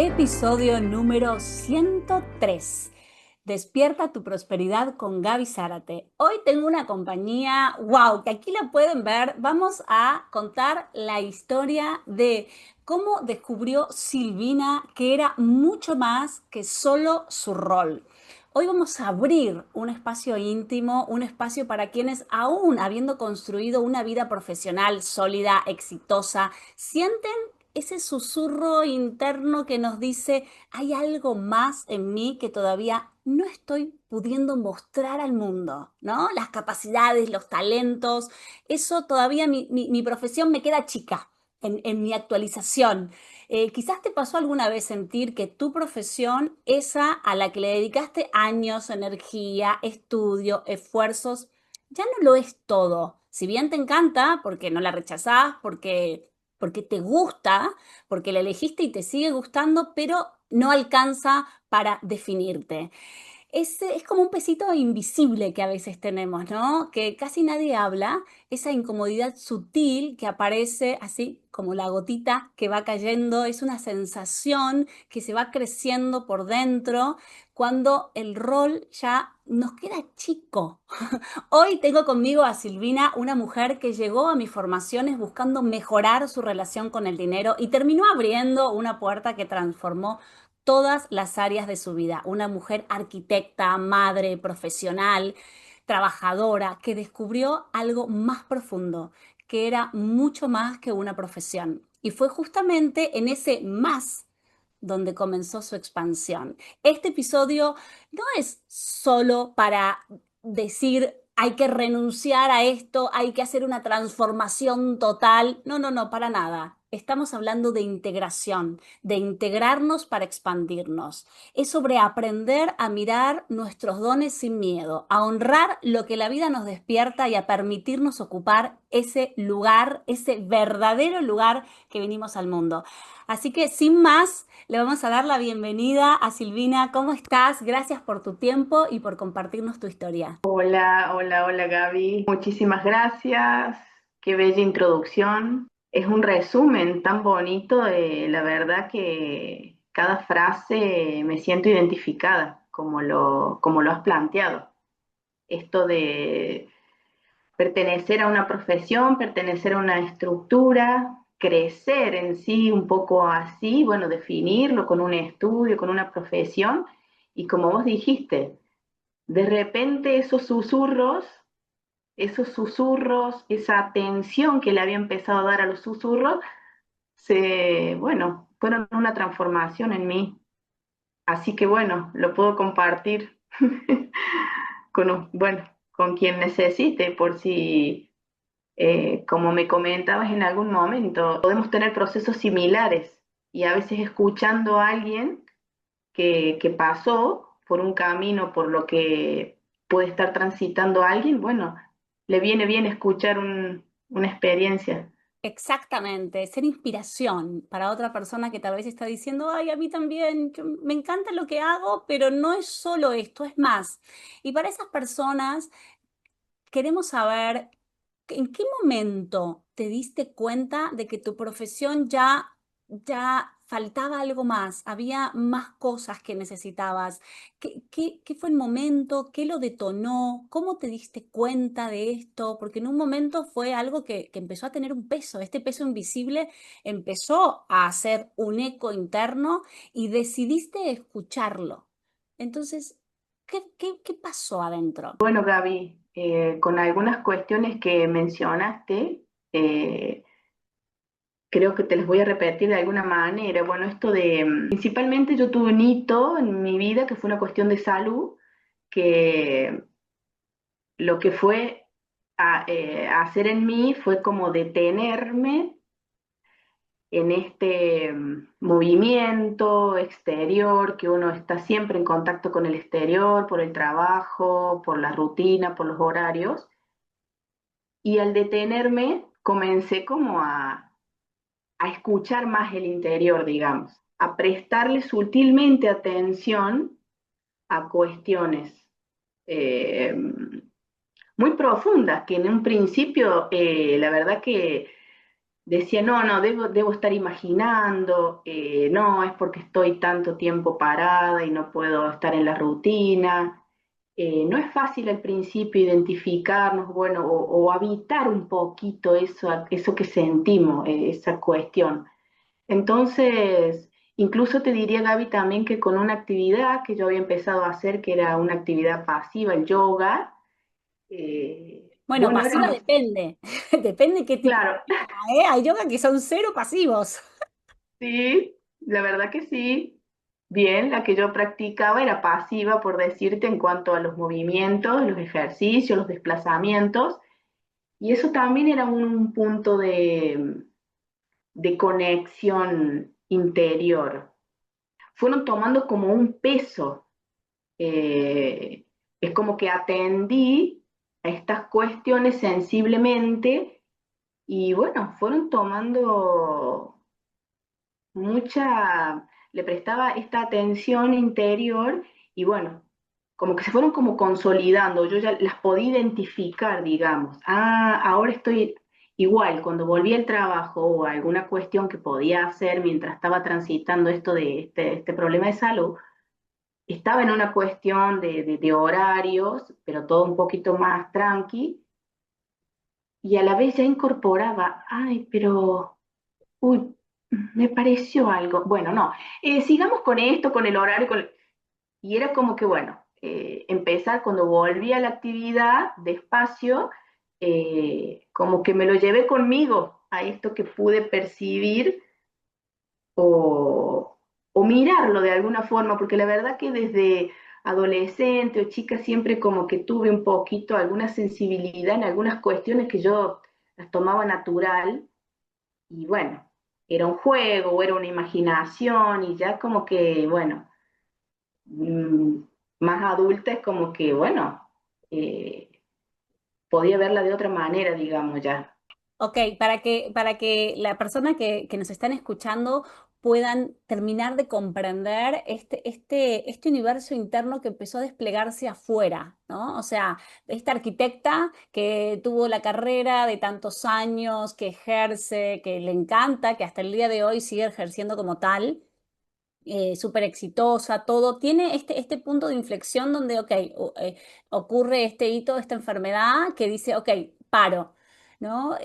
Episodio número 103. Despierta tu prosperidad con Gaby Zárate. Hoy tengo una compañía, wow, que aquí la pueden ver. Vamos a contar la historia de cómo descubrió Silvina que era mucho más que solo su rol. Hoy vamos a abrir un espacio íntimo, un espacio para quienes aún habiendo construido una vida profesional sólida, exitosa, sienten ese susurro interno que nos dice, hay algo más en mí que todavía no estoy pudiendo mostrar al mundo, ¿no? Las capacidades, los talentos, eso todavía mi profesión me queda chica en mi actualización. Quizás te pasó alguna vez sentir que tu profesión, esa a la que le dedicaste años, energía, estudio, esfuerzos, ya no lo es todo. Si bien te encanta, porque no la rechazás, porque te gusta, porque la elegiste y te sigue gustando, pero no alcanza para definirte. Es como un pesito invisible que a veces tenemos, ¿no? Que casi nadie habla, esa incomodidad sutil que aparece así como la gotita que va cayendo, es una sensación que se va creciendo por dentro cuando el rol ya nos queda chico. Hoy tengo conmigo a Silvina, una mujer que llegó a mis formaciones buscando mejorar su relación con el dinero y terminó abriendo una puerta que transformó todas las áreas de su vida. Una mujer arquitecta, madre, profesional, trabajadora, que descubrió algo más profundo, que era mucho más que una profesión. Y fue justamente en ese más donde comenzó su expansión. Este episodio no es solo para decir hay que renunciar a esto, hay que hacer una transformación total. No, no, no, para nada. Estamos hablando de integración, de integrarnos para expandirnos. Es sobre aprender a mirar nuestros dones sin miedo, a honrar lo que la vida nos despierta y a permitirnos ocupar ese lugar, ese verdadero lugar que venimos al mundo. Así que sin más, le vamos a dar la bienvenida a Silvina. ¿Cómo estás? Gracias por tu tiempo y por compartirnos tu historia. Hola, hola, hola Gaby. Muchísimas gracias. Qué bella introducción. Es un resumen tan bonito de la verdad que cada frase me siento identificada, como lo has planteado. Esto de pertenecer a una profesión, pertenecer a una estructura, crecer en sí un poco así, bueno, definirlo con un estudio, con una profesión, y como vos dijiste, de repente esos susurros, esa atención que le había empezado a dar a los susurros, bueno, fueron una transformación en mí. Así que bueno, lo puedo compartir con quien necesite, por si, como me comentabas en algún momento, podemos tener procesos similares y a veces escuchando a alguien que pasó por un camino por lo que puede estar transitando alguien, bueno, le viene bien escuchar una experiencia. Exactamente, ser inspiración para otra persona que tal vez está diciendo, ay, a mí también, me encanta lo que hago, pero no es solo esto, es más. Y para esas personas queremos saber en qué momento te diste cuenta de que tu profesión ya faltaba algo más, había más cosas que necesitabas. ¿Qué fue el momento? ¿Qué lo detonó? ¿Cómo te diste cuenta de esto? Porque en un momento fue algo que empezó a tener un peso. Este peso invisible empezó a hacer un eco interno y decidiste escucharlo. Entonces, ¿qué pasó adentro? Bueno, Gaby, con algunas cuestiones que mencionaste, eh, creo que te las voy a repetir de alguna manera. Bueno, principalmente yo tuve un hito en mi vida que fue una cuestión de salud, que lo que fue a hacer en mí fue como detenerme en este movimiento exterior, que uno está siempre en contacto con el exterior, por el trabajo, por la rutina, por los horarios. Y al detenerme, comencé como a escuchar más el interior, digamos, a prestarle sutilmente atención a cuestiones eh, muy profundas, que en un principio, la verdad que decía, no, no, debo estar imaginando, no, es porque estoy tanto tiempo parada y no puedo estar en la rutina. No es fácil al principio identificarnos, bueno, o habitar un poquito eso que sentimos, esa cuestión. Entonces, incluso te diría, Gaby, también que con una actividad que yo había empezado a hacer, que era una actividad pasiva, el yoga, Bueno, bueno, pasiva depende, depende qué tipo claro, de yoga, ¿eh? Hay yoga que son cero pasivos. sí, la verdad que sí. Bien, la que yo practicaba era pasiva, por decirte, en cuanto a los movimientos, los ejercicios, los desplazamientos, y eso también era un punto de conexión interior. Fueron tomando como un peso. eh, es como que atendí a estas cuestiones sensiblemente y bueno, fueron tomando le prestaba esta atención interior y bueno, como que se fueron como consolidando, yo ya las podía identificar, digamos. Ah, ahora estoy igual, cuando volví al trabajo o alguna cuestión que podía hacer mientras estaba transitando esto de este problema de salud, estaba en una cuestión de horarios, pero todo un poquito más tranqui, y a la vez ya incorporaba, ay, pero, uy, me pareció algo. Bueno, no, sigamos con esto, con el horario, y era como que, bueno, empezar cuando volví a la actividad despacio, como que me lo llevé conmigo a esto que pude percibir o mirarlo de alguna forma, porque la verdad que desde adolescente o chica siempre como que tuve un poquito alguna sensibilidad en algunas cuestiones que yo las tomaba natural y bueno, era un juego o era una imaginación y ya como que, bueno, mm, más adulta es como que, bueno, eh, podía verla de otra manera, digamos ya. Ok, para que la persona que nos están escuchando puedan terminar de comprender este universo interno que empezó a desplegarse afuera, ¿no? O sea, esta arquitecta que tuvo la carrera de tantos años, que ejerce, que le encanta, que hasta el día de hoy sigue ejerciendo como tal, súper exitosa, todo, tiene este punto de inflexión donde, ok, ocurre este hito, esta enfermedad que dice, ok, paro, ¿no?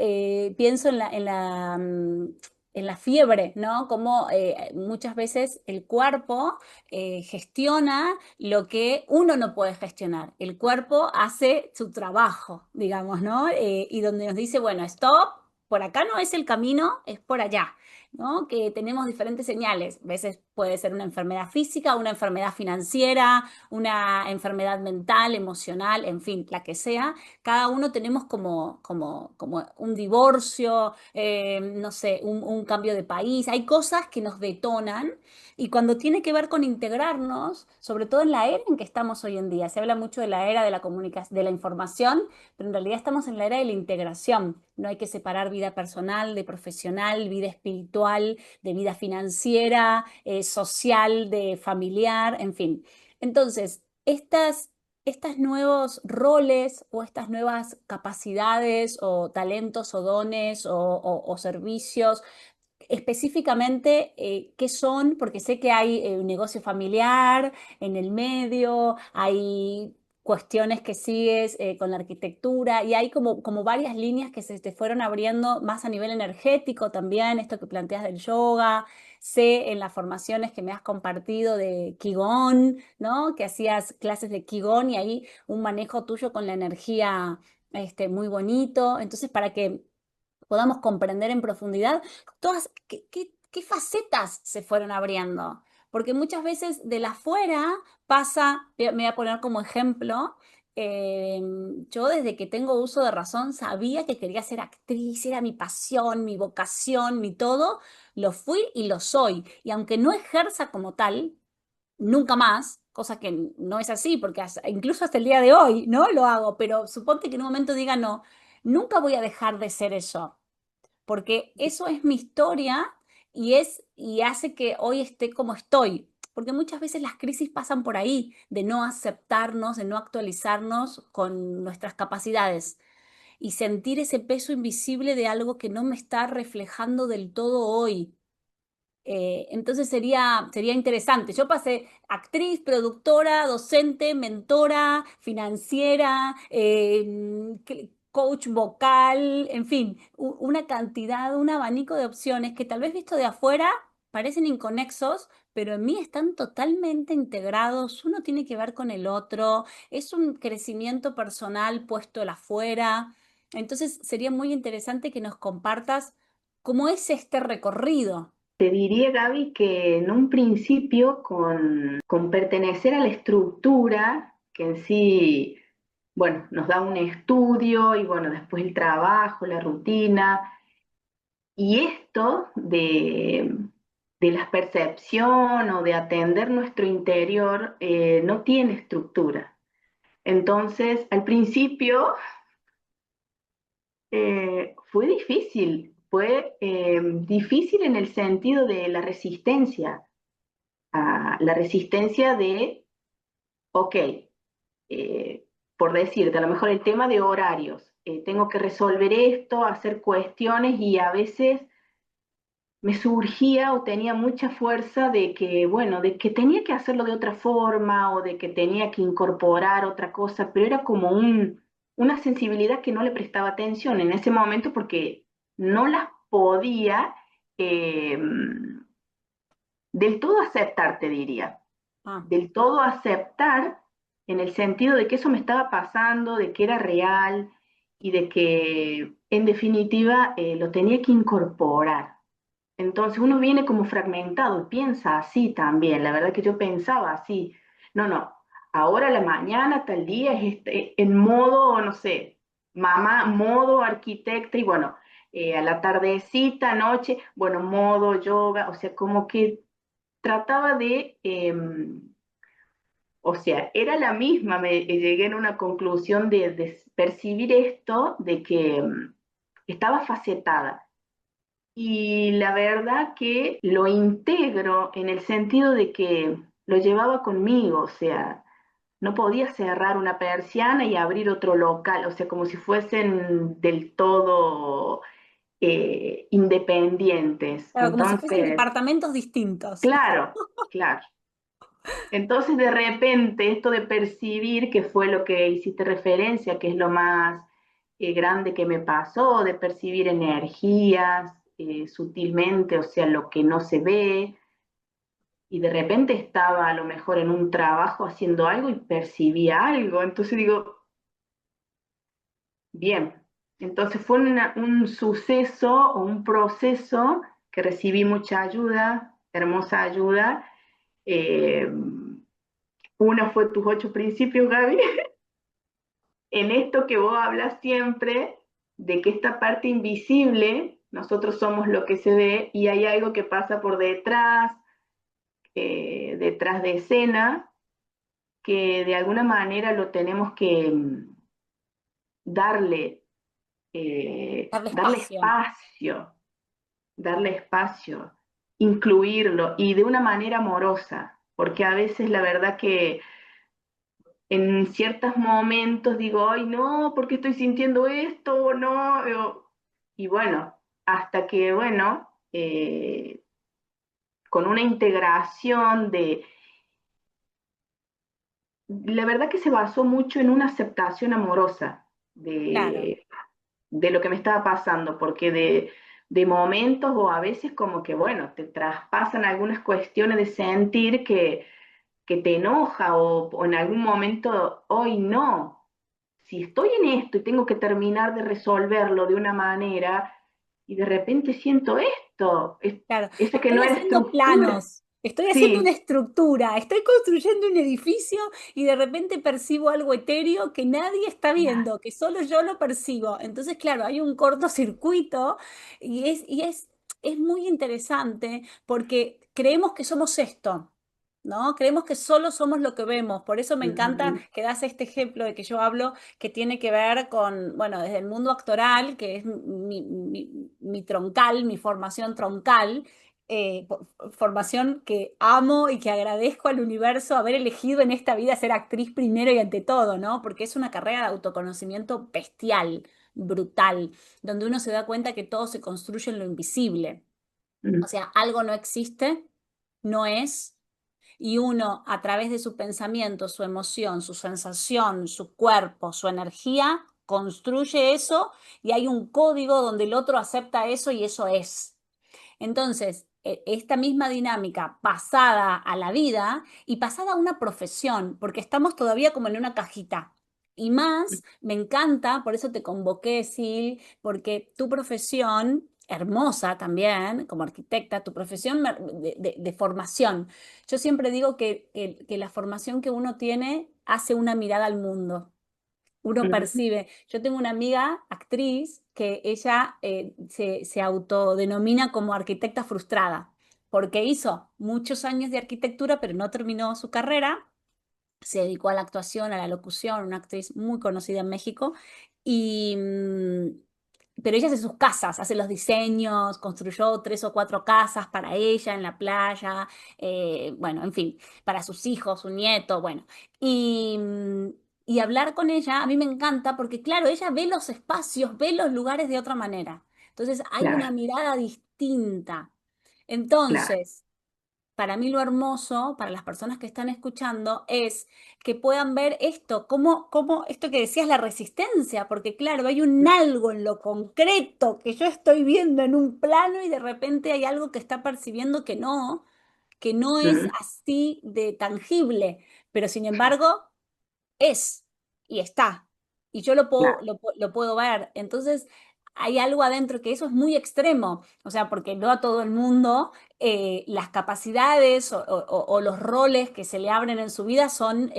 Pienso en la fiebre, ¿no? Como muchas veces el cuerpo gestiona lo que uno no puede gestionar. El cuerpo hace su trabajo, digamos, ¿no? Y donde nos dice, bueno, stop, por acá no es el camino, es por allá. ¿No? Que tenemos diferentes señales. A veces puede ser una enfermedad física, una enfermedad financiera, una enfermedad mental, emocional, en fin, la que sea. Cada uno tenemos como un divorcio, no sé, un cambio de país. Hay cosas que nos detonan y cuando tiene que ver con integrarnos, sobre todo en la era en que estamos hoy en día, se habla mucho de la era de la comunicación, de la información, pero en realidad estamos en la era de la integración. No hay que separar vida personal de profesional, vida espiritual de vida financiera, social de familiar, en fin. Entonces, estos nuevos roles o estas nuevas capacidades o talentos o dones o servicios específicamente, ¿qué son? Porque sé que hay un negocio familiar en el medio, hay cuestiones que sigues con la arquitectura y hay como varias líneas que se te fueron abriendo más a nivel energético también, esto que planteas del yoga. Sé en las formaciones que me has compartido de Qigong, ¿no? Que hacías clases de Qigong y ahí un manejo tuyo con la energía muy bonito. Entonces, para que podamos comprender en profundidad todas qué facetas se fueron abriendo. Porque muchas veces de la afuera pasa, me voy a poner como ejemplo, eh, yo desde que tengo uso de razón sabía que quería ser actriz, era mi pasión, mi vocación, mi todo, lo fui y lo soy. Y aunque no ejerza como tal, nunca más, cosa que no es así, porque incluso hasta el día de hoy no lo hago, pero suponte que en un momento diga no, nunca voy a dejar de ser eso porque eso es mi historia y hace que hoy esté como estoy. Porque muchas veces las crisis pasan por ahí, de no aceptarnos, de no actualizarnos con nuestras capacidades. y sentir ese peso invisible de algo que no me está reflejando del todo hoy. Entonces sería interesante. Yo pasé actriz, productora, docente, mentora, financiera, coach vocal, en fin, una cantidad, un abanico de opciones que tal vez visto de afuera parecen inconexos, pero en mí están totalmente integrados. Uno tiene que ver con el otro, es un crecimiento personal puesto el afuera. Entonces sería muy interesante que nos compartas cómo es este recorrido. Te diría, Gaby, que en un principio con pertenecer a la estructura, que en sí, bueno, nos da un estudio y bueno, después el trabajo, la rutina, y esto de la percepción o de atender nuestro interior no tiene estructura. Entonces, al principio fue difícil en el sentido de la resistencia, la resistencia de, ok, por decirte, a lo mejor el tema de horarios, tengo que resolver esto, hacer cuestiones y a veces me surgía o tenía mucha fuerza de que, bueno, de que tenía que hacerlo de otra forma o de que tenía que incorporar otra cosa, pero era como una sensibilidad que no le prestaba atención en ese momento porque no las podía eh, del todo aceptar, te diría, Ah, del todo aceptar en el sentido de que eso me estaba pasando, de que era real y de que en definitiva lo tenía que incorporar. Entonces uno viene como fragmentado y piensa así también. La verdad que yo pensaba así. No, no. Ahora a la mañana, tal día, es en modo, no sé, mamá, modo arquitecta y bueno, a la tardecita, noche, bueno, modo yoga. O sea, como que trataba de, o sea, era la misma. Llegué a una conclusión de percibir esto, de que estaba facetada y la verdad que lo integro en el sentido de que lo llevaba conmigo, o sea, no podía cerrar una persiana y abrir otro local, o sea, como si fuesen del todo independientes. claro, como si fuesen Entonces, departamentos distintos. claro, claro. Entonces, de repente, esto de percibir, que fue lo que hiciste referencia, que es lo más grande que me pasó, de percibir energías sutilmente, o sea, lo que no se ve, y de repente estaba a lo mejor en un trabajo haciendo algo y percibía algo. Entonces digo, bien, entonces fue un suceso o un proceso que recibí mucha ayuda, hermosa ayuda. Eh, Una fue tus 8 principios, Gaby, en esto que vos hablas siempre, de que esta parte invisible, nosotros somos lo que se ve y hay algo que pasa por detrás, detrás de escena, que de alguna manera lo tenemos que darle, Darle darle espacio. espacio, darle espacio, incluirlo y de una manera amorosa, porque a veces la verdad que en ciertos momentos digo, ay, no, ¿por qué estoy sintiendo esto? No, y bueno, hasta que, bueno, con una integración la verdad que se basó mucho en una aceptación amorosa Claro. de lo que me estaba pasando, porque de momentos o a veces como que, bueno, te traspasan algunas cuestiones de sentir que te enoja o en algún momento, hoy no, si estoy en esto y tengo que terminar de resolverlo de una manera y de repente siento esto, Claro, esa que estoy no era haciendo estructura, planos, estoy haciendo una sí, estructura, estoy construyendo un edificio y de repente percibo algo etéreo que nadie está viendo, que solo yo lo percibo. Entonces, claro, hay un cortocircuito y es muy interesante porque creemos que somos esto. ¿No? Creemos que solo somos lo que vemos. Por eso me encanta ujú, que das este ejemplo de que yo hablo que tiene que ver con, bueno, desde el mundo actoral, que es mi troncal, mi formación troncal, formación que amo y que agradezco al universo haber elegido en esta vida ser actriz primero y ante todo, ¿no? Porque es una carrera de autoconocimiento bestial, brutal, donde uno se da cuenta que todo se construye en lo invisible. O mm, sea, algo no existe, no es, y uno a través de su pensamiento, su emoción, su sensación, su cuerpo, su energía, construye eso y hay un código donde el otro acepta eso y eso es. Entonces, esta misma dinámica pasada a la vida y pasada a una profesión, porque estamos todavía como en una cajita. Y más, me encanta, por eso te convoqué, Sil, porque tu profesión, hermosa también, como arquitecta, tu profesión de formación. Yo siempre digo que la formación que uno tiene hace una mirada al mundo, uno mm, percibe. Yo tengo una amiga, actriz, que ella se autodenomina como arquitecta frustrada, porque hizo muchos años de arquitectura, pero no terminó su carrera, se dedicó a la actuación, a la locución, una actriz muy conocida en México, y, pero ella hace sus casas, hace los diseños, construyó 3 o 4 casas para ella en la playa, bueno, en fin, para sus hijos, su nieto, bueno. Y, y hablar con ella a mí me encanta porque, claro, ella ve los espacios, ve los lugares de otra manera. Entonces hay una claro, mirada distinta. claro, Entonces, para mí lo hermoso, para las personas que están escuchando, es que puedan ver esto, cómo esto que decías, la resistencia, porque claro, hay un algo en lo concreto que yo estoy viendo en un plano y de repente hay algo que está percibiendo que no es mm, así de tangible, pero sin embargo es y está. Y yo claro, lo puedo ver. Entonces, hay algo adentro que eso es muy extremo. O sea, porque no a todo el mundo las capacidades o los roles que se le abren en su vida son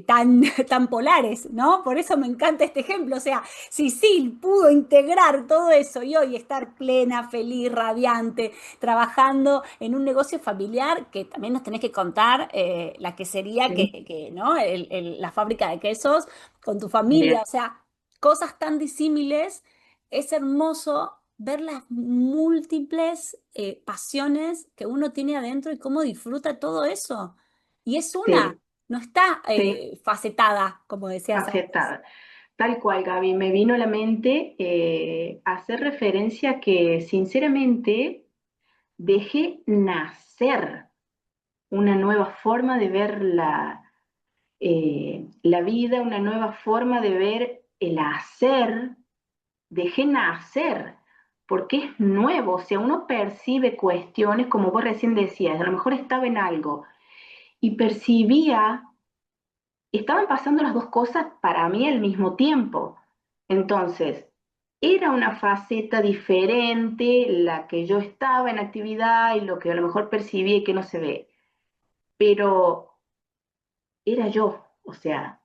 tan polares, ¿no? Por eso me encanta este ejemplo. O sea, si Sil pudo integrar todo eso y hoy estar plena, feliz, radiante, trabajando en un negocio familiar, que también nos tenés que contar la quesería, sí, ¿no? La fábrica de quesos con tu familia, bien, o sea, cosas tan disímiles, es hermoso ver las múltiples pasiones que uno tiene adentro y cómo disfruta todo eso. Y es una, sí, no está sí, facetada, como decías antes. aceptada. Tal cual, Gaby, me vino a la mente hacer referencia que sinceramente dejé nacer una nueva forma de ver la vida, una nueva forma de ver el hacer, dejé nacer, porque es nuevo, o sea, uno percibe cuestiones, como vos recién decías, a lo mejor estaba en algo y percibía, estaban pasando las dos cosas para mí al mismo tiempo. Entonces, era una faceta diferente la que yo estaba en actividad y lo que a lo mejor percibía y que no se ve, pero era yo, o sea,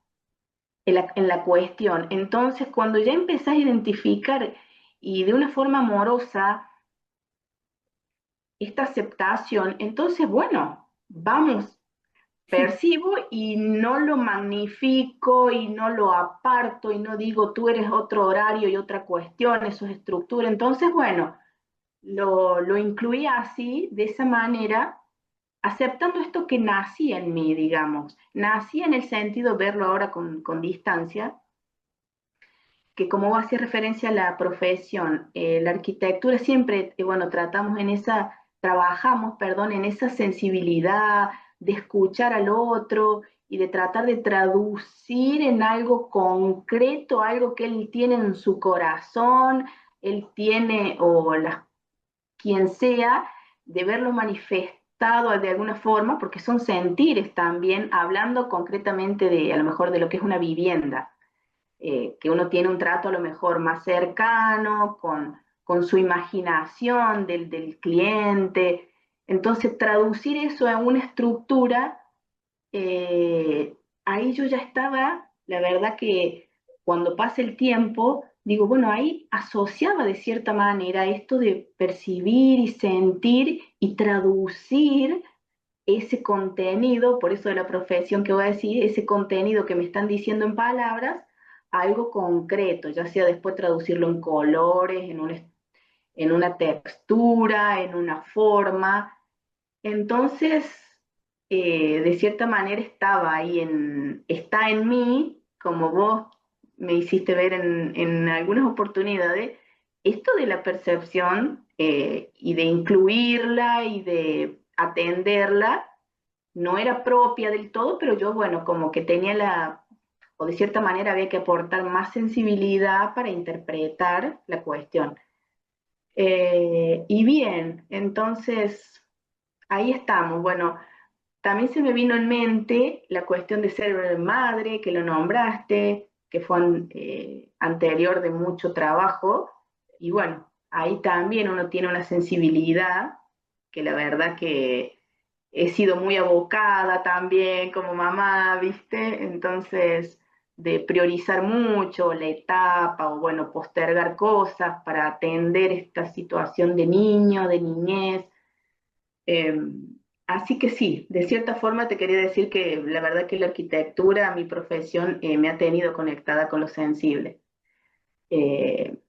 en la cuestión. Entonces, cuando ya empezás a identificar y de una forma amorosa esta aceptación, entonces, bueno, vamos, percibo y no lo magnifico y no lo aparto y no digo tú eres otro horario y otra cuestión, eso es estructura. Entonces, bueno, lo incluí así, de esa manera, aceptando esto que nacía en mí, digamos. Nacía en el sentido, verlo ahora con distancia, que como vos hacías referencia a la profesión, la arquitectura siempre, bueno, trabajamos, perdón, en esa sensibilidad de escuchar al otro y de tratar de traducir en algo concreto, algo que él tiene en su corazón, él tiene, quien sea, de verlo manifestado de alguna forma, porque son sentires también, hablando concretamente de, a lo mejor, de lo que es una vivienda, que uno tiene un trato a lo mejor más cercano, con su imaginación del cliente. Entonces, traducir eso a una estructura, ahí yo ya estaba, la verdad que cuando pasa el tiempo, digo, bueno, ahí asociaba de cierta manera esto de percibir y sentir y traducir ese contenido, por eso de la profesión que voy a decir, ese contenido que me están diciendo en palabras, a algo concreto, ya sea después traducirlo en colores, en una textura, en una forma. Entonces, de cierta manera está en mí, como vos me hiciste ver en algunas oportunidades, esto de la percepción y de incluirla y de atenderla no era propia del todo, pero yo, bueno, como que tenía o de cierta manera había que aportar más sensibilidad para interpretar la cuestión. Y bien, entonces ahí estamos. Bueno, también se me vino en mente la cuestión de ser madre, que lo nombraste, que fue anterior de mucho trabajo. Y bueno, ahí también uno tiene una sensibilidad que la verdad que he sido muy abocada también como mamá, ¿viste? Entonces, de priorizar mucho la etapa o bueno, postergar cosas para atender esta situación de niño, de niñez. Eh, Así que sí, de cierta forma te quería decir que la verdad que la arquitectura, mi profesión, me ha tenido conectada con lo sensible. Eh,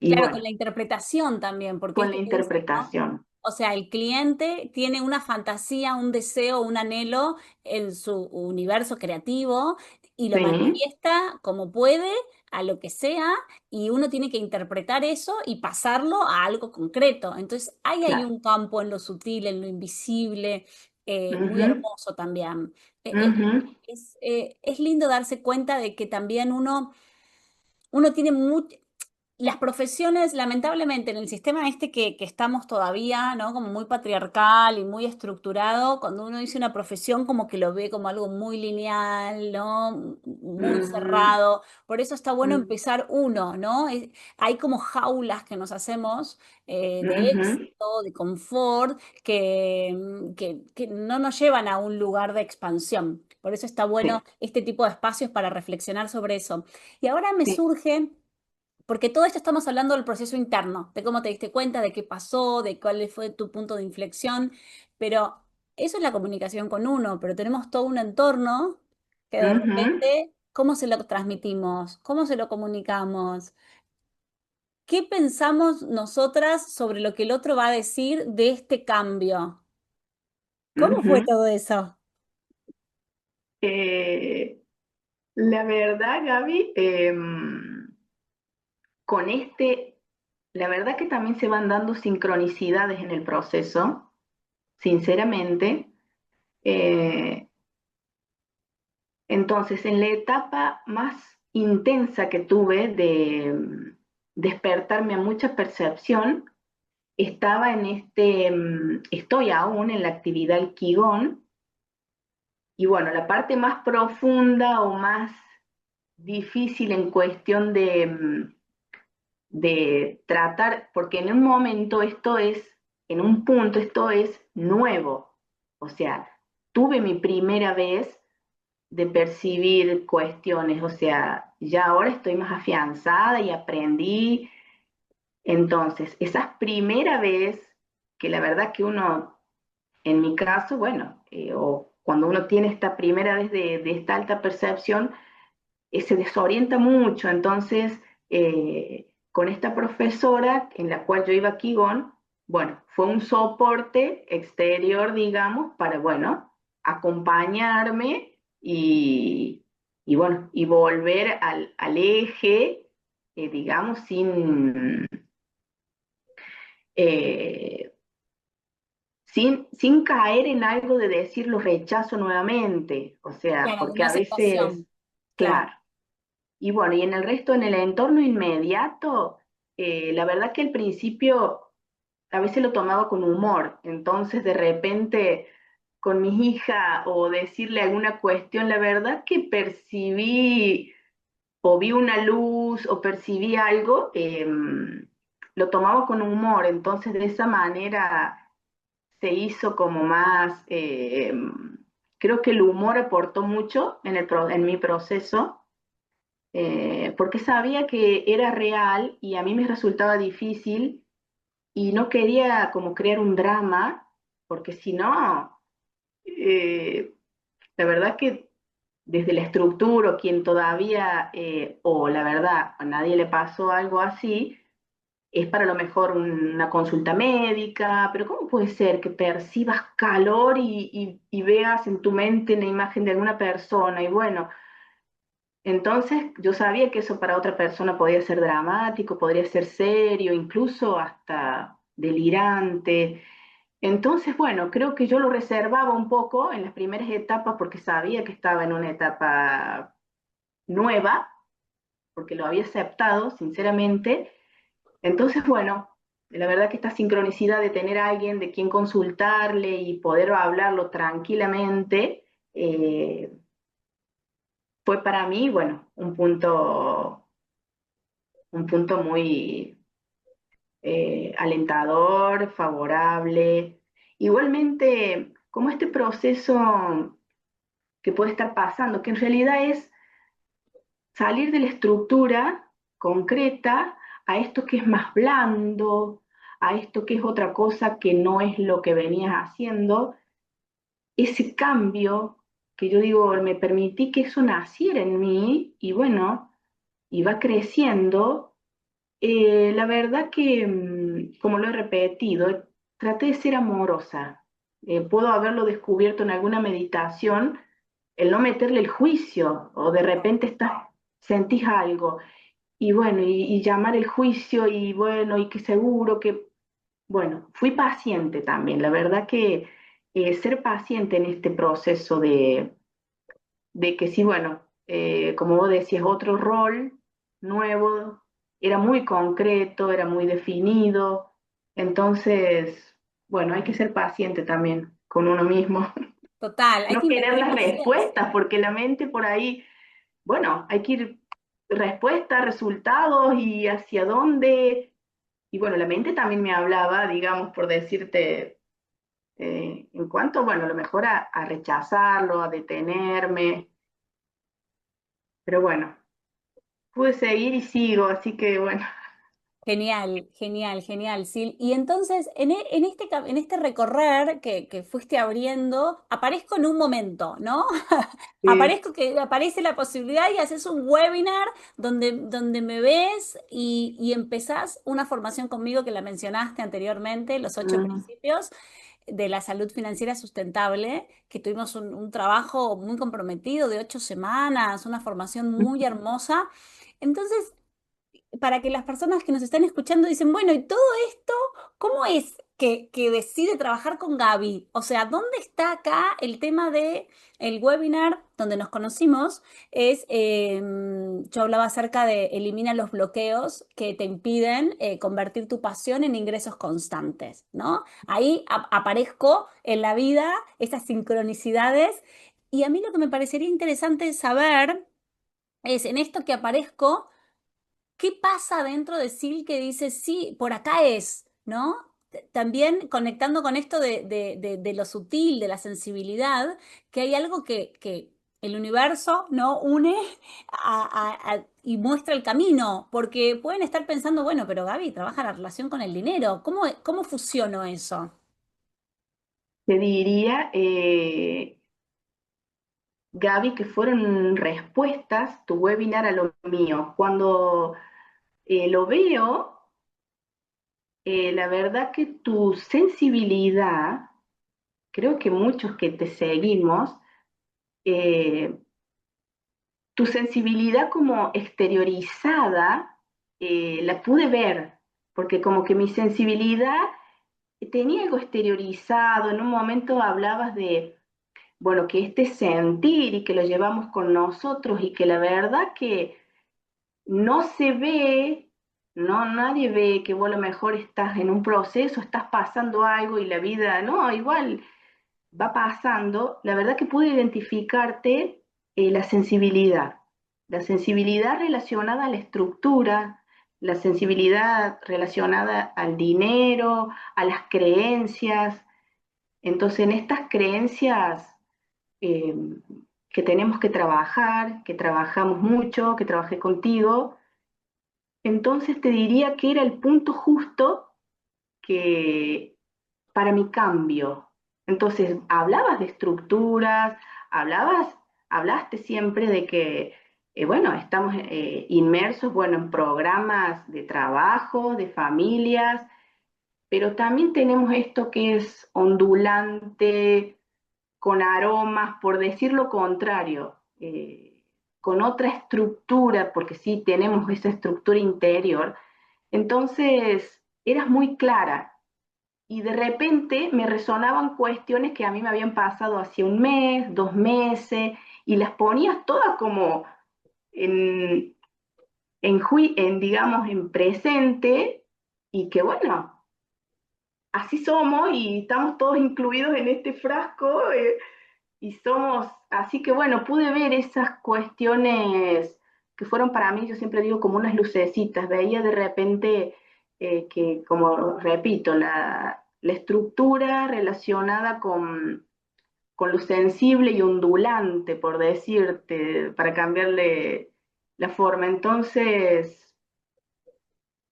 y Claro, con bueno, la interpretación también, porque con la esto que dices, ¿no? interpretación. O sea, el cliente tiene una fantasía, un deseo, un anhelo en su universo creativo y lo Sí, manifiesta como puede, a lo que sea, y uno tiene que interpretar eso y pasarlo a algo concreto. Entonces, hay claro. un campo en lo sutil, en lo invisible, muy Ujú, hermoso también. ujú, Es lindo darse cuenta de que también uno tiene las profesiones, lamentablemente, en el sistema este que estamos todavía, ¿no? Como muy patriarcal y muy estructurado, cuando uno dice una profesión como que lo ve como algo muy lineal, ¿no? Muy ujú, cerrado. Por eso está bueno ujú, empezar uno, ¿no? Hay como jaulas que nos hacemos de ujú. éxito, de confort, que no nos llevan a un lugar de expansión. Por eso está bueno Sí, este tipo de espacios para reflexionar sobre eso. Y ahora me sí. surge porque todo esto estamos hablando del proceso interno, de cómo te diste cuenta, de qué pasó, de cuál fue tu punto de inflexión, pero eso es la comunicación con uno, pero tenemos todo un entorno que de Ujú, repente, ¿cómo se lo transmitimos? ¿Cómo se lo comunicamos? ¿Qué pensamos nosotras sobre lo que el otro va a decir de este cambio? ¿Cómo fue ujú. todo eso? Eh, la verdad, Gaby, con la verdad que también se van dando sincronicidades en el proceso, sinceramente. Eh, entonces, en la etapa más intensa que tuve de despertarme a mucha percepción, estaba estoy aún en la actividad el Qigong, y bueno, la parte más profunda o más difícil en cuestión de tratar, porque en un momento en un punto esto es nuevo, o sea, tuve mi primera vez de percibir cuestiones, o sea, ya ahora estoy más afianzada y aprendí, entonces, esa primera vez que la verdad que uno, en mi caso, bueno, o cuando uno tiene esta primera vez de esta alta percepción, se desorienta mucho. Entonces, con esta profesora en la cual yo iba a Qigong, bueno, fue un soporte exterior, digamos, para, bueno, acompañarme y bueno, y volver al eje, digamos, eh, sin caer en algo de decir lo rechazo nuevamente, o sea, Claro, porque una a veces, aceptación, claro. claro. Y bueno, y en el resto, en el entorno inmediato, la verdad que al principio a veces lo tomaba con humor, entonces de repente con mi hija o decirle alguna cuestión, la verdad que percibí o vi una luz o percibí algo, lo tomaba con humor, entonces de esa manera se hizo como más, creo que el humor aportó mucho en mi proceso porque sabía que era real y a mí me resultaba difícil y no quería como crear un drama, porque si no, eh, la verdad que desde la estructura o quien todavía, o la verdad, a nadie le pasó algo así, es para lo mejor una consulta médica, pero ¿cómo puede ser que percibas calor y veas en tu mente la imagen de alguna persona? Y bueno, Entonces yo sabía que eso para otra persona podía ser dramático, podría ser serio, incluso hasta delirante. Entonces, bueno, creo que yo lo reservaba un poco en las primeras etapas porque sabía que estaba en una etapa nueva, porque lo había aceptado, sinceramente. Entonces, bueno, la verdad que esta sincronicidad de tener a alguien de quien consultarle y poder hablarlo tranquilamente, fue para mí, bueno, un punto muy alentador, favorable. Igualmente, como este proceso que puede estar pasando, que en realidad es salir de la estructura concreta a esto que es más blando, a esto que es otra cosa que no es lo que venías haciendo, ese cambio que yo digo, me permití que eso naciera en mí y bueno, y va creciendo. La verdad que, como lo he repetido, traté de ser amorosa. Puedo haberlo descubierto en alguna meditación, el no meterle el juicio, o de repente sentís algo, y bueno, y llamar el juicio, y bueno, y que seguro que, bueno, fui paciente también. La verdad que ser paciente en este proceso de que sí, bueno, como vos decías, otro rol nuevo, era muy concreto, era muy definido, entonces, bueno, hay que ser paciente también con uno mismo, Total, hay no que querer invertir las paciencia. respuestas, porque la mente por ahí, bueno, hay que ir respuestas, resultados y hacia dónde, y bueno, la mente también me hablaba, digamos, por decirte, en cuanto, bueno, a lo mejor a rechazarlo, a detenerme, pero bueno, pude seguir y sigo, así que bueno. Genial, genial, genial, Sil. Y entonces, en este recorrer que fuiste abriendo, aparezco en un momento, ¿no? Sí, Aparece la posibilidad y haces un webinar donde me ves y empezás una formación conmigo que la mencionaste anteriormente, los ocho mm, principios de la salud financiera sustentable, que tuvimos un trabajo muy comprometido de 8 semanas, una formación muy hermosa. Entonces, para que las personas que nos están escuchando dicen, bueno, ¿y todo esto cómo es que decide trabajar con Gaby? O sea, ¿dónde está acá el tema de el webinar donde nos conocimos? Yo hablaba acerca de elimina los bloqueos que te impiden convertir tu pasión en ingresos constantes, ¿no? Ahí aparezco en la vida, esas sincronicidades, y a mí lo que me parecería interesante saber es en esto que aparezco. ¿Qué pasa dentro de Sil que dice, sí, por acá es, ¿no? También conectando con esto de lo sutil, de la sensibilidad, que hay algo que el universo no une y muestra el camino, porque pueden estar pensando, bueno, pero Gaby trabaja la relación con el dinero, ¿cómo fusionó eso? te diría, Gaby, que fueron respuestas tu webinar a lo mío. Cuando lo veo, la verdad que tu sensibilidad, creo que muchos que te seguimos, eh, tu sensibilidad como exteriorizada, la pude ver, porque como que mi sensibilidad tenía algo exteriorizado. En un momento hablabas de, bueno, que este sentir y que lo llevamos con nosotros y que la verdad que no se ve, no, nadie ve que vos a lo mejor estás en un proceso, estás pasando algo y la vida, no, igual va pasando. La verdad que pude identificarte, la sensibilidad relacionada a la estructura, la sensibilidad relacionada al dinero, a las creencias. Entonces, en estas creencias eh, que tenemos que trabajar, que trabajamos mucho, que trabajé contigo, entonces te diría que era el punto justo que para mi cambio. Entonces, hablabas de estructuras, hablabas, hablaste siempre de que, bueno, estamos inmersos, bueno, en programas de trabajo, de familias, pero también tenemos esto que es ondulante, con aromas, por decir lo contrario. con otra estructura, porque sí tenemos esa estructura interior, entonces eras muy clara y de repente me resonaban cuestiones que a mí me habían pasado hace un mes, 2 meses, y las ponías todas como en, digamos, en presente, y que bueno, así somos y estamos todos incluidos en este frasco, y somos, así que bueno, pude ver esas cuestiones que fueron para mí, yo siempre digo, como unas lucecitas. Veía de repente que, como repito, la estructura relacionada con lo sensible y ondulante, por decirte, para cambiarle la forma. Entonces,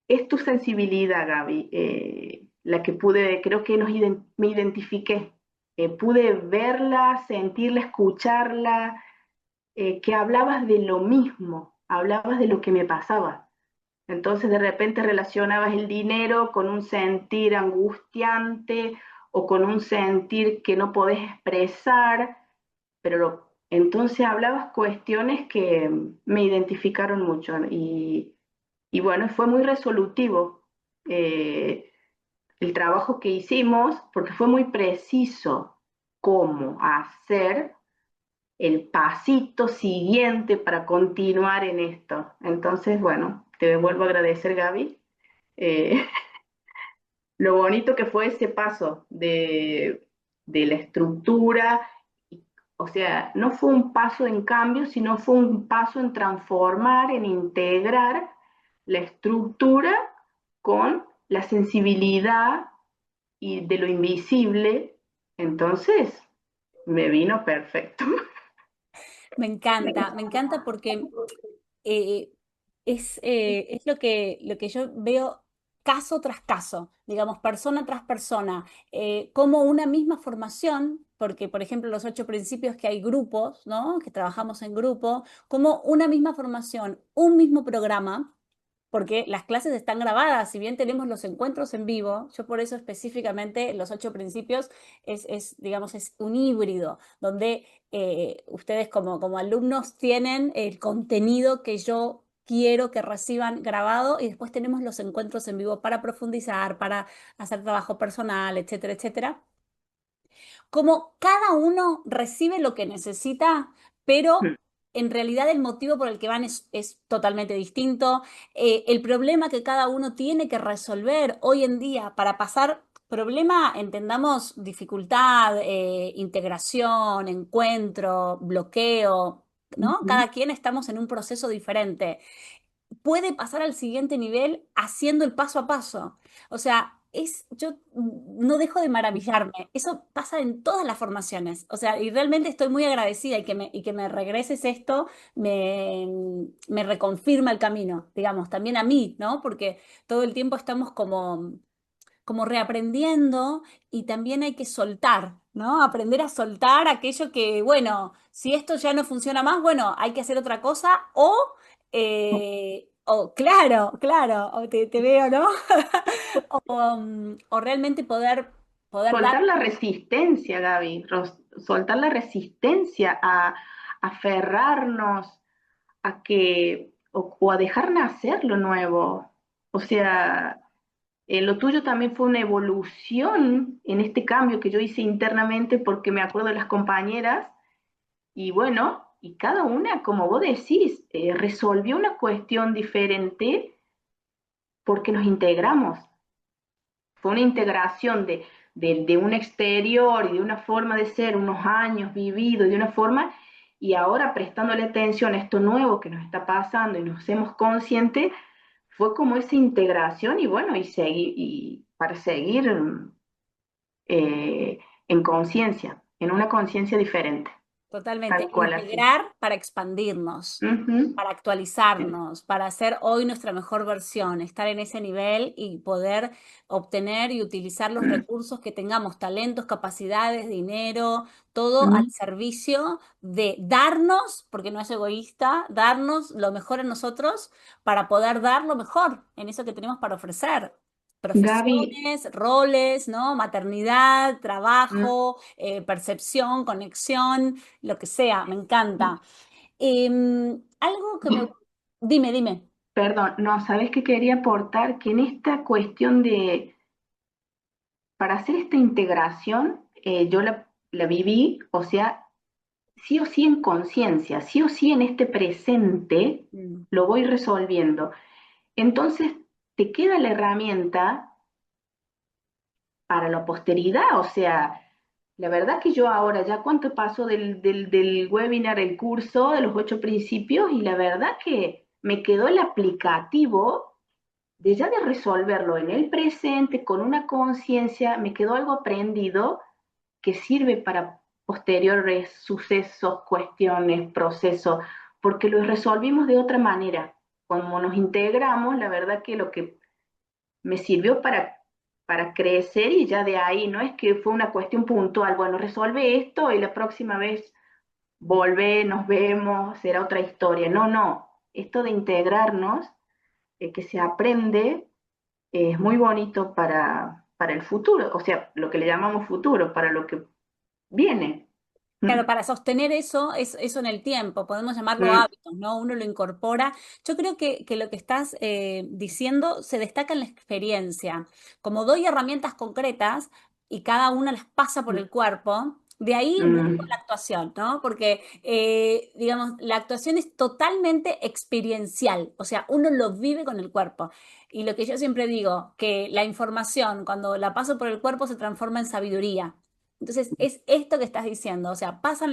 es tu sensibilidad, Gaby, la que pude, creo que me identifiqué. Pude verla, sentirla, escucharla, que hablabas de lo mismo, hablabas de lo que me pasaba. Entonces de repente relacionabas el dinero con un sentir angustiante o con un sentir que no podés expresar, pero entonces hablabas cuestiones que me identificaron mucho y bueno, fue muy resolutivo el trabajo que hicimos porque fue muy preciso cómo hacer el pasito siguiente para continuar en esto. Entonces, bueno, te vuelvo a agradecer, Gaby, eh, lo bonito que fue ese paso de la estructura. O sea, no fue un paso en cambio, sino fue un paso en transformar, en integrar la estructura con la sensibilidad y de lo invisible. Entonces, me vino perfecto. Me encanta porque eh, es lo que yo veo caso tras caso, digamos, persona tras persona, como una misma formación, porque por ejemplo los 8 principios que hay grupos, ¿no? Que trabajamos en grupo, como una misma formación, un mismo programa porque las clases están grabadas, si bien tenemos los encuentros en vivo, yo por eso específicamente los 8 principios digamos, es un híbrido, donde ustedes como alumnos tienen el contenido que yo quiero que reciban grabado y después tenemos los encuentros en vivo para profundizar, para hacer trabajo personal, etcétera, etcétera. Como cada uno recibe lo que necesita, pero en realidad el motivo por el que van es totalmente distinto. El problema que cada uno tiene que resolver hoy en día para pasar problema, entendamos dificultad, integración, encuentro, bloqueo, ¿no? Cada quien estamos en un proceso diferente puede pasar al siguiente nivel haciendo el paso a paso. O sea, yo no dejo de maravillarme. Eso pasa en todas las formaciones. O sea, y realmente estoy muy agradecida y que me regreses esto me, me reconfirma el camino, digamos, también a mí, ¿no? Porque todo el tiempo estamos como reaprendiendo y también hay que soltar, ¿no? Aprender a soltar aquello que, bueno, si esto ya no funciona más, bueno, hay que hacer otra cosa o claro, claro, o te veo, ¿no? O realmente poder dar. Soltar la resistencia, Gaby, soltar la resistencia a aferrarnos a que, o a dejar nacer lo nuevo. O sea, lo tuyo también fue una evolución en este cambio que yo hice internamente porque me acuerdo de las compañeras y bueno, y cada una, como vos decís, resolvió una cuestión diferente porque nos integramos. Fue una integración de un exterior y de una forma de ser, unos años vividos de una forma, y ahora prestándole atención a esto nuevo que nos está pasando y nos hacemos conscientes, fue como esa integración y bueno, y para seguir en conciencia, en una conciencia diferente, Totalmente, tal cual así. integrar para expandirnos, Ujú. para actualizarnos, para hacer hoy nuestra mejor versión, estar en ese nivel y poder obtener y utilizar los recursos que tengamos, talentos, capacidades, dinero, todo al Ujú. servicio de darnos, porque no es egoísta, darnos lo mejor en nosotros para poder dar lo mejor en eso que tenemos para ofrecer. Gaby, Profesiones, roles, ¿no? Maternidad, mm, trabajo, percepción, conexión lo que sea, me encanta. Algo que me... Dime, dime. Perdón, no, ¿sabes qué quería aportar? Que en esta cuestión de, para hacer esta integración, yo la viví, o sea, sí o sí en conciencia, sí o sí en este presente, Mm. lo voy resolviendo. Entonces, te queda la herramienta para la posteridad, o sea, la verdad que yo ahora ya cuánto paso del webinar, el curso de los 8 principios, y la verdad que me quedó el aplicativo de ya de resolverlo en el presente con una conciencia, me quedó algo aprendido que sirve para posteriores sucesos, cuestiones, procesos, porque lo resolvimos de otra manera. Cuando nos integramos, la verdad que lo que me sirvió para crecer, y ya de ahí no es que fue una cuestión puntual, bueno, resuelve esto y la próxima vez volvé, nos vemos, será otra historia. No, no, esto de integrarnos, que se aprende, es muy bonito para el futuro, o sea, lo que le llamamos futuro, para lo que viene. Claro, Mm, para sostener eso, es eso en el tiempo, podemos llamarlo mm, hábitos, ¿no? Uno lo incorpora. Yo creo que lo que estás diciendo se destaca en la experiencia. Como doy herramientas concretas y cada una las pasa por mm, el cuerpo, de ahí busco la mm, actuación, ¿no? Porque, digamos, la actuación es totalmente experiencial, o sea, uno lo vive con el cuerpo. Y lo que yo siempre digo, que la información, cuando la paso por el cuerpo, se transforma en sabiduría. Entonces, es esto que estás diciendo, o sea, pasan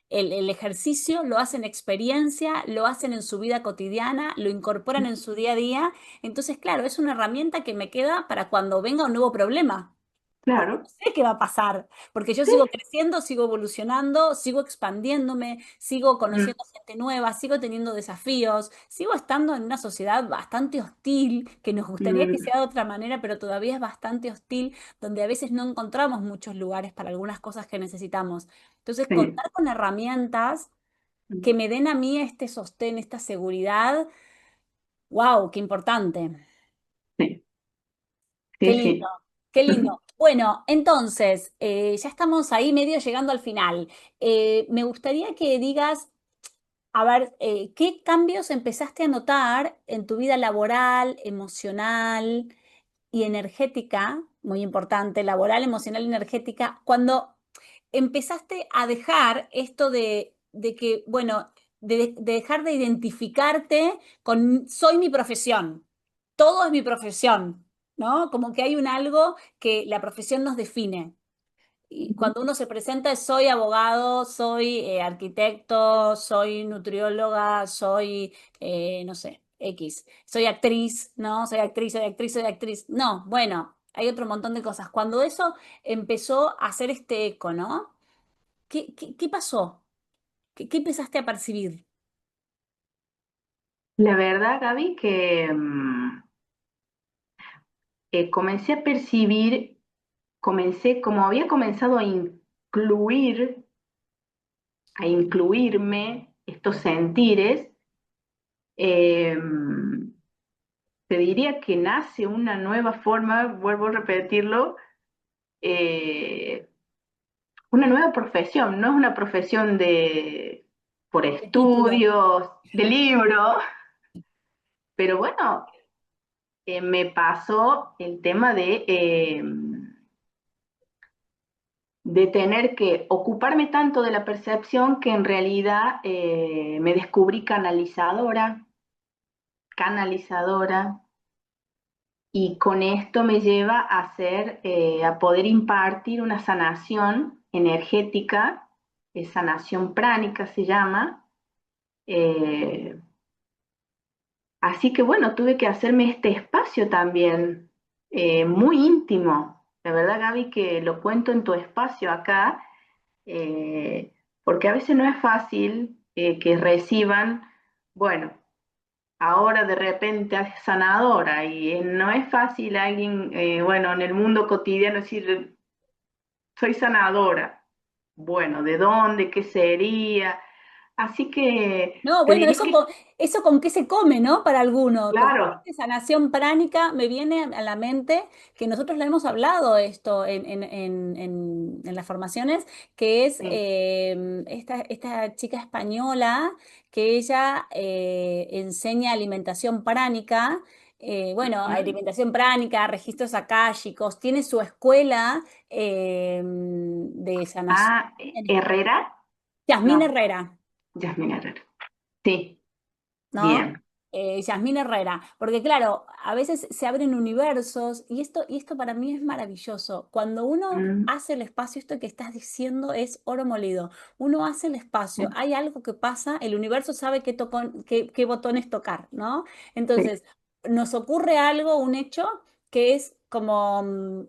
el ejercicio, lo hacen experiencia, lo hacen en su vida cotidiana, lo incorporan en su día a día. Entonces, claro, es una herramienta que me queda para cuando venga un nuevo problema, porque no claro, sé qué va a pasar, porque yo sí, sigo creciendo, sigo evolucionando, sigo expandiéndome, sigo mm, conociendo gente nueva, sigo teniendo desafíos, sigo estando en una sociedad bastante hostil, que nos gustaría que mm, sea de otra manera, pero todavía es bastante hostil, donde a veces no encontramos muchos lugares para algunas cosas que necesitamos. Entonces, sí, contar con herramientas mm, que me den a mí este sostén, esta seguridad, wow, qué importante. sí, Qué sí, lindo, sí. qué lindo. Bueno, entonces, ya estamos ahí medio llegando al final. Me gustaría que digas, a ver, ¿qué cambios empezaste a notar en tu vida laboral, emocional y energética? Muy importante, laboral, emocional y energética, cuando empezaste a dejar esto de que, bueno, de dejar de identificarte con soy mi profesión, todo es mi profesión, ¿no? Como que hay un algo que la profesión nos define. Y cuando uno se presenta es soy abogado, soy arquitecto, soy nutrióloga, soy, no sé, X, soy actriz, ¿no? Soy actriz, soy actriz, soy actriz. No, bueno, hay otro montón de cosas. Cuando eso empezó a hacer este eco, ¿no? ¿Qué pasó? ¿Qué empezaste a percibir? La verdad, Gaby, que comencé a percibir, comencé, como había comenzado a incluirme estos sentires, eh, te diría que nace una nueva forma, vuelvo a repetirlo, eh, una nueva profesión, no es una profesión por ¿Qué título? estudios, de libro, pero bueno, me pasó el tema de tener que ocuparme tanto de la percepción que en realidad me descubrí canalizadora, y con esto me lleva a a poder impartir una sanación energética, sanación pránica se llama. eh, Así que bueno, tuve que hacerme este espacio también, muy íntimo. La verdad, Gaby, que lo cuento en tu espacio acá, eh, porque a veces no es fácil que reciban, bueno, ahora de repente es sanadora, y no es fácil alguien, bueno, en el mundo cotidiano decir, soy sanadora. Bueno, ¿de dónde? ¿Qué sería? Así que No, te bueno, diría que, eso con qué se come, ¿no? Para alguno. Porque claro, sanación pránica me viene a la mente que nosotros le hemos hablado esto en las formaciones, que es sí. esta chica española que ella enseña alimentación pránica. Bueno, Ujú. alimentación pránica, registros akáshicos, tiene su escuela de sanación. Ah, Herrera, Yasmín no, Herrera. Yasmina Herrera. Sí, ¿No? bien. Yasmín Herrera, porque claro, a veces se abren universos y esto para mí es maravilloso. Cuando uno Mm, hace el espacio, esto que estás diciendo es oro molido. Uno hace el espacio, sí, hay algo que pasa, el universo sabe qué botones tocar, ¿no? sí. Entonces, nos ocurre algo, un hecho, que es como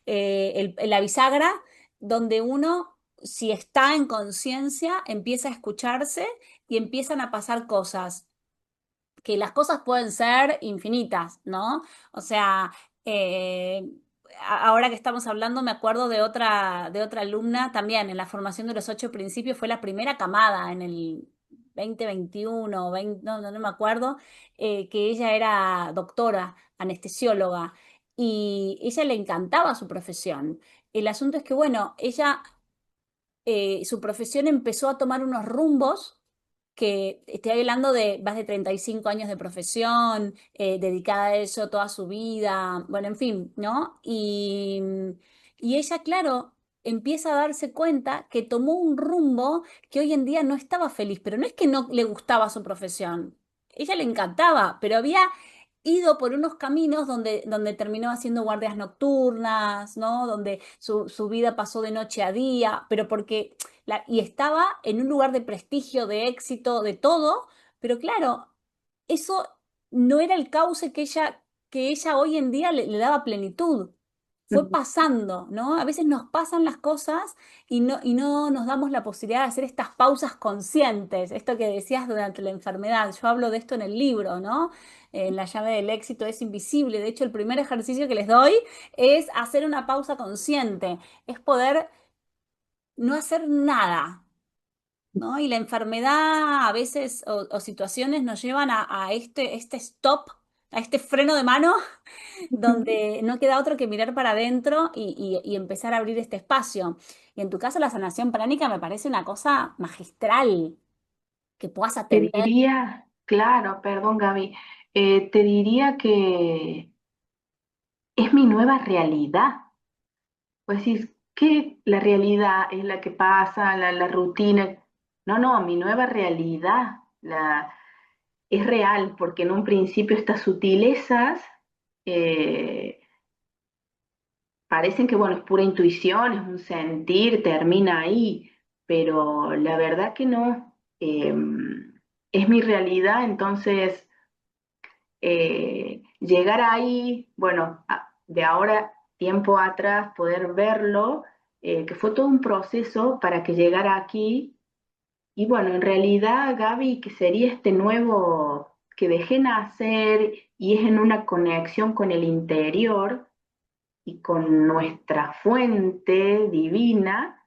la bisagra, donde uno, si está en conciencia, empieza a escucharse y empiezan a pasar cosas que las cosas pueden ser infinitas, ¿no? O sea, eh, ahora que estamos hablando, me acuerdo de otra alumna también en la formación de los 8 principios, fue la primera camada en el 2021, 20, no me acuerdo, que ella era doctora, anestesióloga, y ella le encantaba su profesión. El asunto es que, bueno, ella su profesión empezó a tomar unos rumbos que estoy hablando de más de 35 años de profesión, dedicada a eso toda su vida, bueno, en fin, ¿no? Y ella, claro, empieza a darse cuenta que tomó un rumbo que hoy en día no estaba feliz, pero no es que no le gustaba su profesión, ella le encantaba, pero había ido por unos caminos donde terminó haciendo guardias nocturnas, ¿no? Donde su vida pasó de noche a día, pero porque, y estaba en un lugar de prestigio, de éxito, de todo, pero claro, eso no era el cauce que ella hoy en día le daba plenitud. Fue Ujú. pasando, ¿no? A veces nos pasan las cosas y no nos damos la posibilidad de hacer estas pausas conscientes, esto que decías durante la enfermedad. Yo hablo de esto en el libro, ¿no? En La llave del éxito es invisible. De hecho, el primer ejercicio que les doy es hacer una pausa consciente, es poder no hacer nada, ¿no? Y la enfermedad a veces o situaciones nos llevan a este stop, a este freno de mano donde no queda otro que mirar para adentro y empezar a abrir este espacio. Y en tu caso, la sanación pránica me parece una cosa magistral, que puedas Te atender. diría, claro, perdón Gaby, te diría que es mi nueva realidad. Pues decís, ¿qué la realidad es la que pasa, la rutina? No, no, mi nueva realidad es real, porque en un principio estas sutilezas eh, parecen que, bueno, es pura intuición, es un sentir, termina ahí, pero la verdad que no. Es mi realidad, entonces llegar ahí, bueno, de ahora tiempo atrás, poder verlo, que fue todo un proceso para que llegara aquí. Y bueno, en realidad, Gaby, que sería este nuevo que dejé nacer y es en una conexión con el interior y con nuestra fuente divina,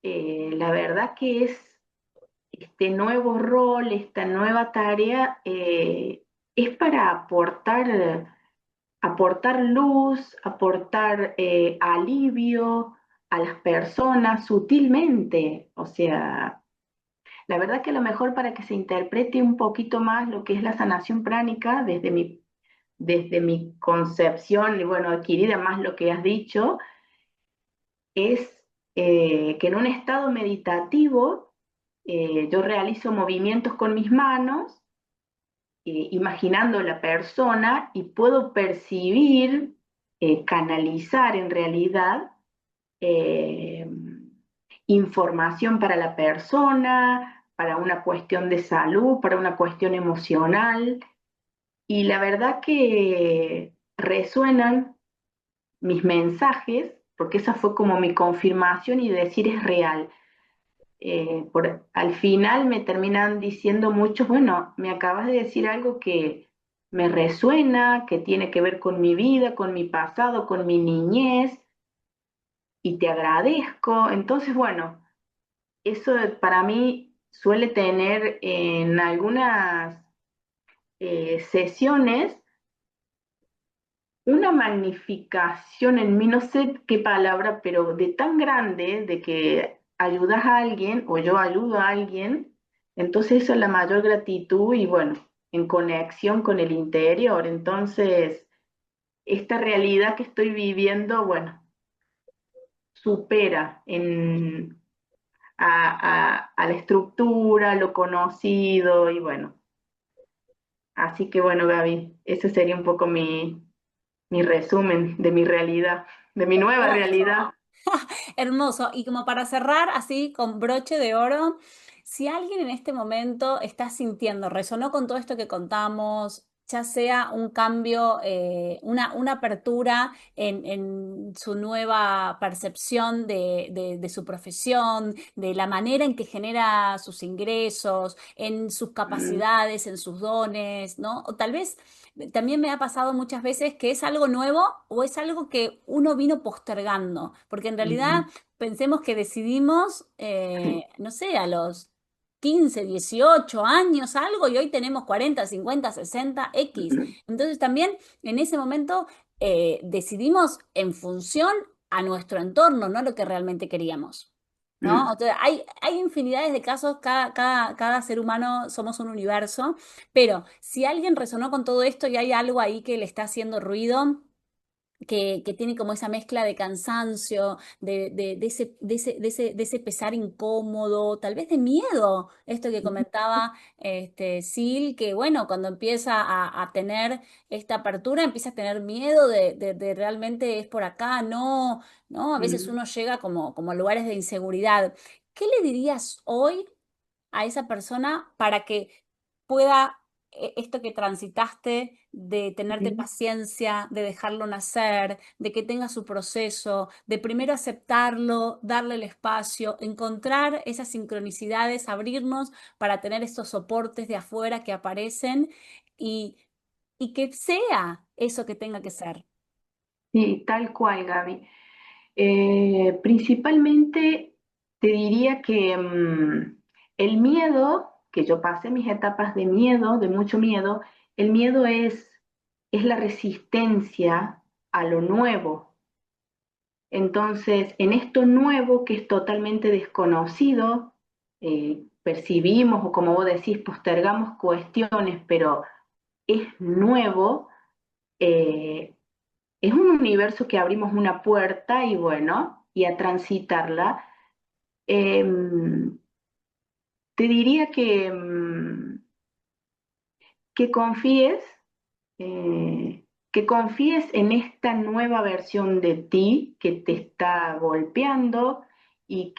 la verdad que es este nuevo rol, esta nueva tarea, es para aportar luz, aportar alivio a las personas sutilmente. O sea, la verdad que a lo mejor para que se interprete un poquito más lo que es la sanación pránica desde mi concepción y bueno, adquirida más lo que has dicho, es que en un estado meditativo yo realizo movimientos con mis manos, imaginando la persona y puedo percibir, canalizar en realidad eh, información para la persona, para una cuestión de salud, para una cuestión emocional. Y la verdad que resuenan mis mensajes, porque esa fue como mi confirmación y decir es real. Al final me terminan diciendo muchos, bueno, me acabas de decir algo que me resuena, que tiene que ver con mi vida, con mi pasado, con mi niñez, y te agradezco. Entonces, bueno, eso para mí suele tener en algunas sesiones una magnificación en mí, no sé qué palabra, pero de tan grande de que ayudas a alguien o yo ayudo a alguien, entonces eso es la mayor gratitud y bueno, en conexión con el interior. Entonces, esta realidad que estoy viviendo, bueno, supera a la estructura, lo conocido y bueno. Así que bueno, Gaby, ese sería un poco mi resumen de mi realidad, de mi nueva Hermoso. realidad. Hermoso. Y como para cerrar así con broche de oro, si alguien en este momento está sintiendo, resonó con todo esto que contamos, ya sea un cambio, una apertura en su nueva percepción de su profesión, de la manera en que genera sus ingresos, en sus Mm, capacidades, en sus dones, ¿no? O tal vez también me ha pasado muchas veces que es algo nuevo o es algo que uno vino postergando, porque en realidad mm, pensemos que decidimos, no sé, a los 15, 18 años algo y hoy tenemos 40, 50, 60 X. mm, Entonces también en ese momento decidimos en función a nuestro entorno, no lo que realmente queríamos. ¿No? mm. O sea, hay infinidades de casos, cada ser humano somos un universo, pero si alguien resonó con todo esto y hay algo ahí que le está haciendo ruido, que tiene como esa mezcla de cansancio, de ese pesar incómodo, tal vez de miedo, esto que comentaba Sil, que bueno, cuando empieza a tener esta apertura, empieza a tener miedo de realmente es por acá, no, ¿no? A veces Mm. uno llega como a lugares de inseguridad. ¿Qué le dirías hoy a esa persona para que pueda esto que transitaste, de tenerte Mm. paciencia, de dejarlo nacer, de que tenga su proceso, de primero aceptarlo, darle el espacio, encontrar esas sincronicidades, abrirnos para tener estos soportes de afuera que aparecen y, y que sea eso que tenga que ser? Sí, tal cual, Gaby. Principalmente te diría que el miedo, que yo pasé mis etapas de miedo, de mucho miedo, el miedo es la resistencia a lo nuevo. Entonces, en esto nuevo que es totalmente desconocido, percibimos o como vos decís, postergamos cuestiones, pero es nuevo, eh, es un universo que abrimos una puerta y bueno, y a transitarla. Em, Te diría que confíes, que confíes en esta nueva versión de ti que te está golpeando y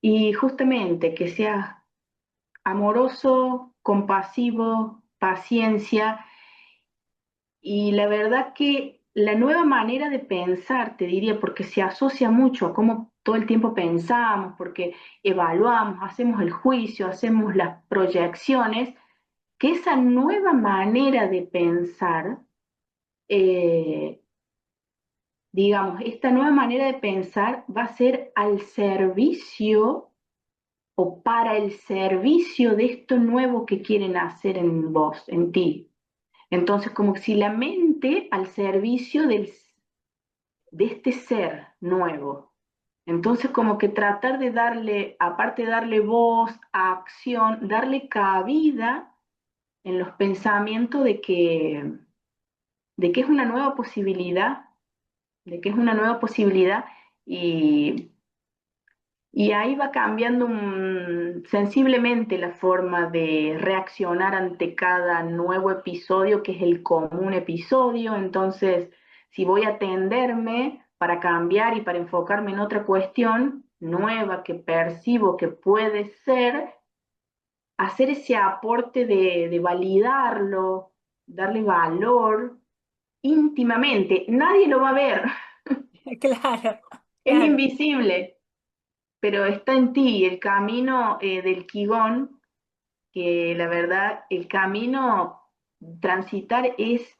y justamente que seas amoroso, compasivo, paciencia. Y la verdad que la nueva manera de pensar, te diría, porque se asocia mucho a cómo todo el tiempo pensamos, porque evaluamos, hacemos el juicio, hacemos las proyecciones, que esa nueva manera de pensar, eh, digamos, esta nueva manera de pensar va a ser al servicio o para el servicio de esto nuevo que quieren hacer en vos, en ti. Entonces, como si la mente al servicio de este ser nuevo. Entonces, como que tratar de darle, aparte de darle voz, acción, darle cabida en los pensamientos de que es una nueva posibilidad, de que es una nueva posibilidad y, y ahí va cambiando sensiblemente la forma de reaccionar ante cada nuevo episodio, que es el común episodio. Entonces, si voy a atenderme para cambiar y para enfocarme en otra cuestión nueva que percibo que puede ser, hacer ese aporte de validarlo, darle valor íntimamente. Nadie lo va a ver, Claro, es claro. invisible, pero está en ti el camino del Qigong, que la verdad el camino transitar es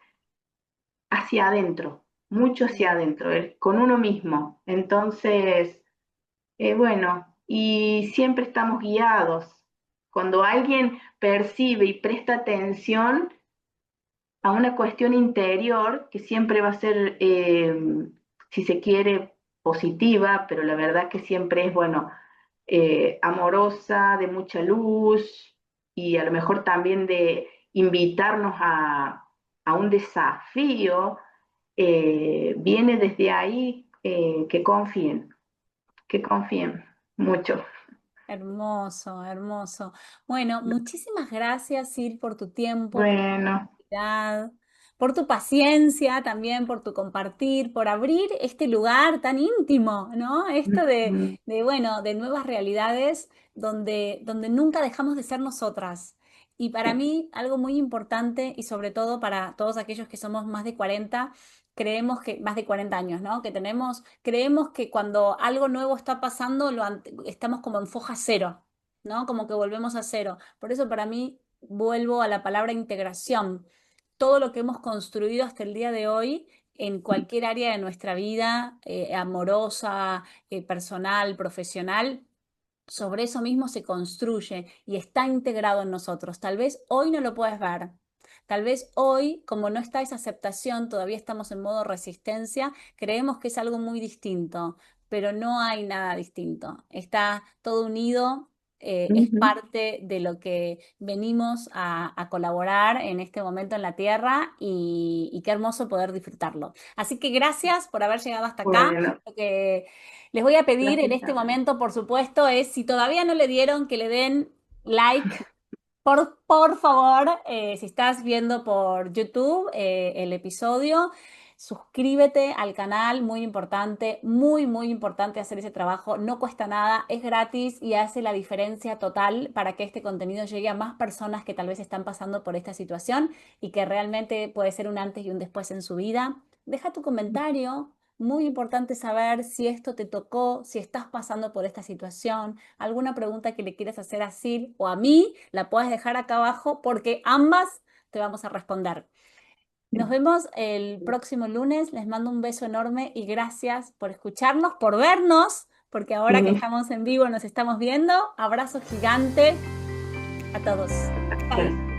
hacia adentro, mucho hacia adentro, con uno mismo. Entonces, bueno, y siempre estamos guiados. Cuando alguien percibe y presta atención a una cuestión interior que siempre va a ser, si se quiere, positiva, pero la verdad que siempre es, bueno, amorosa, de mucha luz y a lo mejor también de invitarnos a un desafío, viene desde ahí, que confíen mucho. Hermoso, hermoso. Bueno, muchísimas gracias, Sil, por tu tiempo, por tu Bueno, generosidad, por tu paciencia también, por tu compartir, por abrir este lugar tan íntimo, ¿no? Esto mm, bueno, de nuevas realidades donde nunca dejamos de ser nosotras. Y para sí. mí, algo muy importante y sobre todo para todos aquellos que somos más de 40, creemos que, más de 40 años, ¿no? Creemos que cuando algo nuevo está pasando, estamos como en foja cero, ¿no? Como que volvemos a cero. Por eso para mí vuelvo a la palabra integración. Todo lo que hemos construido hasta el día de hoy en cualquier área de nuestra vida, amorosa, personal, profesional, sobre eso mismo se construye y está integrado en nosotros. Tal vez hoy no lo puedes ver. Tal vez hoy, como no está esa aceptación, todavía estamos en modo resistencia, creemos que es algo muy distinto, pero no hay nada distinto. Está todo unido, es Ujú. parte de lo que venimos a colaborar en este momento en la Tierra y qué hermoso poder disfrutarlo. Así que gracias por haber llegado hasta acá. Bueno, Lo que les voy a pedir en gracias. este momento, por supuesto, es si todavía no le dieron, que le den like. Por favor, si estás viendo por YouTube el episodio, suscríbete al canal, muy, muy importante hacer ese trabajo. No cuesta nada, es gratis y hace la diferencia total para que este contenido llegue a más personas que tal vez están pasando por esta situación y que realmente puede ser un antes y un después en su vida. Deja tu comentario. Muy importante saber si esto te tocó, si estás pasando por esta situación, alguna pregunta que le quieras hacer a Sil o a mí, la puedes dejar acá abajo porque ambas te vamos a responder. Nos vemos el próximo lunes. Les mando un beso enorme y gracias por escucharnos, por vernos, porque ahora que estamos en vivo nos estamos viendo. Abrazo gigante a todos. Bye.